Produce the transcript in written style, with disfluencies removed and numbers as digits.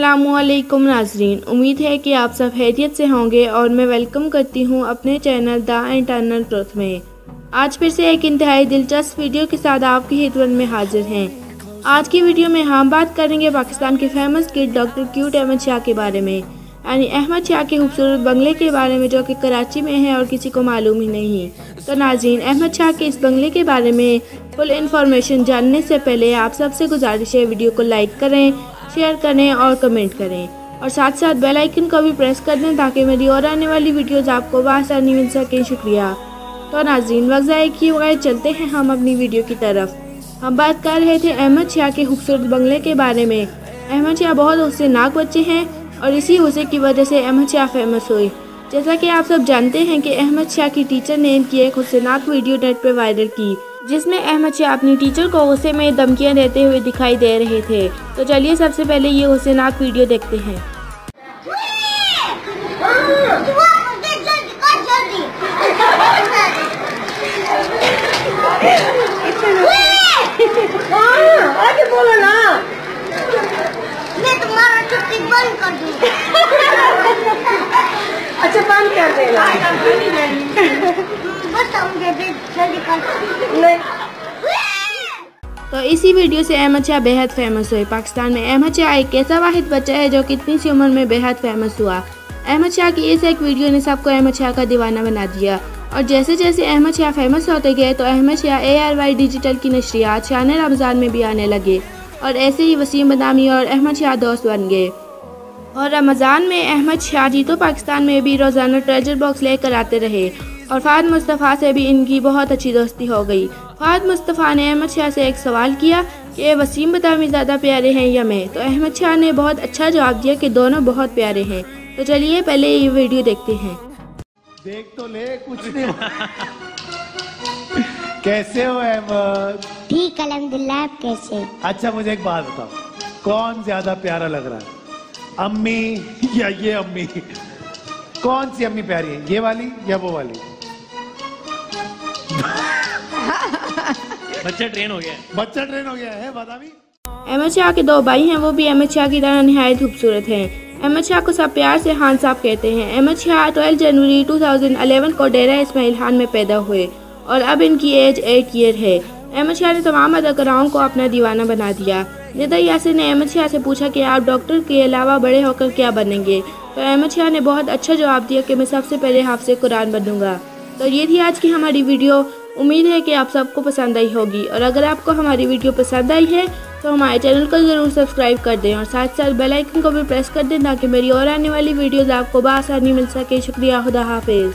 अस्सलामुअलैकुम नाजरीन, उम्मीद है कि आप सब खैरियत से होंगे और मैं वेलकम करती हूं अपने चैनल द इंटरनल ट्रुथ में। आज फिर से एक इंतहाई दिलचस्प वीडियो के साथ आपकी खिदमत में हाजिर हैं। आज की वीडियो में हम बात करेंगे पाकिस्तान के famous kid doctor cute Ahmad Shah के बारे में, यानी अहमद शाह के खूबसूरत बंगले के बारे में जो कि कराची में है और किसी को मालूम ही नहीं। तो नाज़रीन, अहमद शाह के इस बंगले के बारे में फुल इन्फॉर्मेशन जानने से पहले आप सबसे गुजारिश है वीडियो को लाइक करें, शेयर करें और कमेंट करें और साथ साथ बेल आइकन को भी प्रेस कर दें ताकि मेरी और आने वाली वीडियोस आपको आसानी मिल सके। शुक्रिया। तो नाज़रीन, वक्त ज़ाया किए बगैर चलते हैं हम अपनी वीडियो की तरफ। हम बात कर रहे थे अहमद शाह के खूबसूरत बंगले के बारे में। अहमद शाह बहुत हुस्सेनाक बच्चे हैं और इसी हुस्से की वजह से अहमद शाह फेमस हुए। जैसा कि आप सब जानते हैं कि अहमद शाह की टीचर ने इनकी एक हुस्सेनाक वीडियो नेट पर वायरल की जिसमें अहमद शाह अपनी टीचर को गुस्से में धमकियां देते हुए दिखाई दे रहे थे। तो चलिए सबसे पहले ये हुस्सेनाक वीडियो देखते हैं। आगे बोलो ना, मैं तुम्हारा छुट्टी बंद कर दूंगी। अच्छा, बंद कर देना। बस जल्दी कर। तो इसी वीडियो से अहमद शाह बेहद फेमस हुए। पाकिस्तान में अहमद शाह एक ऐसा वाहिद बच्चा है जो कितनी सी उम्र में बेहद फेमस हुआ। अहमद शाह की इस एक वीडियो ने सबको अहमद शाह का दीवाना बना दिया और जैसे जैसे अहमद शाह फेमस होते गए तो अहमद शाह ARY डिजिटल की नशरियात शान रमज़ान में भी आने लगे और ऐसे ही वसीम बदामी और अहमद शाह दोस्त बन गए। और रमज़ान में अहमद शाह जी तो पाकिस्तान में भी रोज़ाना ट्रेजर बॉक्स लेकर आते रहे और फ़ाद मुस्तफ़ा से भी इनकी बहुत अच्छी दोस्ती हो गई। फ़ाद मुस्तफ़ा ने अहमद शाह से एक सवाल किया कि वसीम बदामी ज़्यादा प्यारे हैं या मैं, तो अहमद शाह ने बहुत अच्छा जवाब दिया कि दोनों बहुत प्यारे हैं। तो चलिए पहले ये वीडियो देखते हैं। देख तो ले, कुछ नहीं। कैसे हो अहमद? ठीक, अल्हम्दुलिल्लाह। आप कैसे? अच्छा, मुझे एक बात बताओ, कौन ज्यादा प्यारा लग रहा है, अम्मी या ये अम्मी? कौन सी अम्मी प्यारी है, ये वाली या वो वाली? बच्चा ट्रेन हो गया है। बच्चा ट्रेन हो गया है, बता भी। अहमद शाह के दो भाई हैं, वो भी अहमद शाह की तरह निहायत खूबसूरत हैं। अहमद शाह को सब प्यार से खान साहब कहते हैं। अहमद शाह 12 जनवरी 2011 को डेरा इस्माइल खान में पैदा हुए और अब इनकी एज 8 ईयर है। अहमद शाह ने तमाम अदाकाराओं को अपना दीवाना बना दिया। निदा यासिर ने अहमद शाह से पूछा कि आप डॉक्टर के अलावा बड़े होकर क्या बनेंगे, तो अहमद शाह ने बहुत अच्छा जवाब दिया कि मैं सबसे पहले हाफ़िज़े कुरान बनूंगा। तो ये थी आज की हमारी वीडियो। उम्मीद है कि आप सबको पसंद आई होगी और अगर आपको हमारी वीडियो पसंद आई है तो हमारे चैनल को ज़रूर सब्सक्राइब कर दें और साथ साथ बेल आइकन को भी प्रेस कर दें ताकि मेरी और आने वाली वीडियोज़ आपको बआसानी मिल सके। शुक्रिया। खुदा हाफिज़।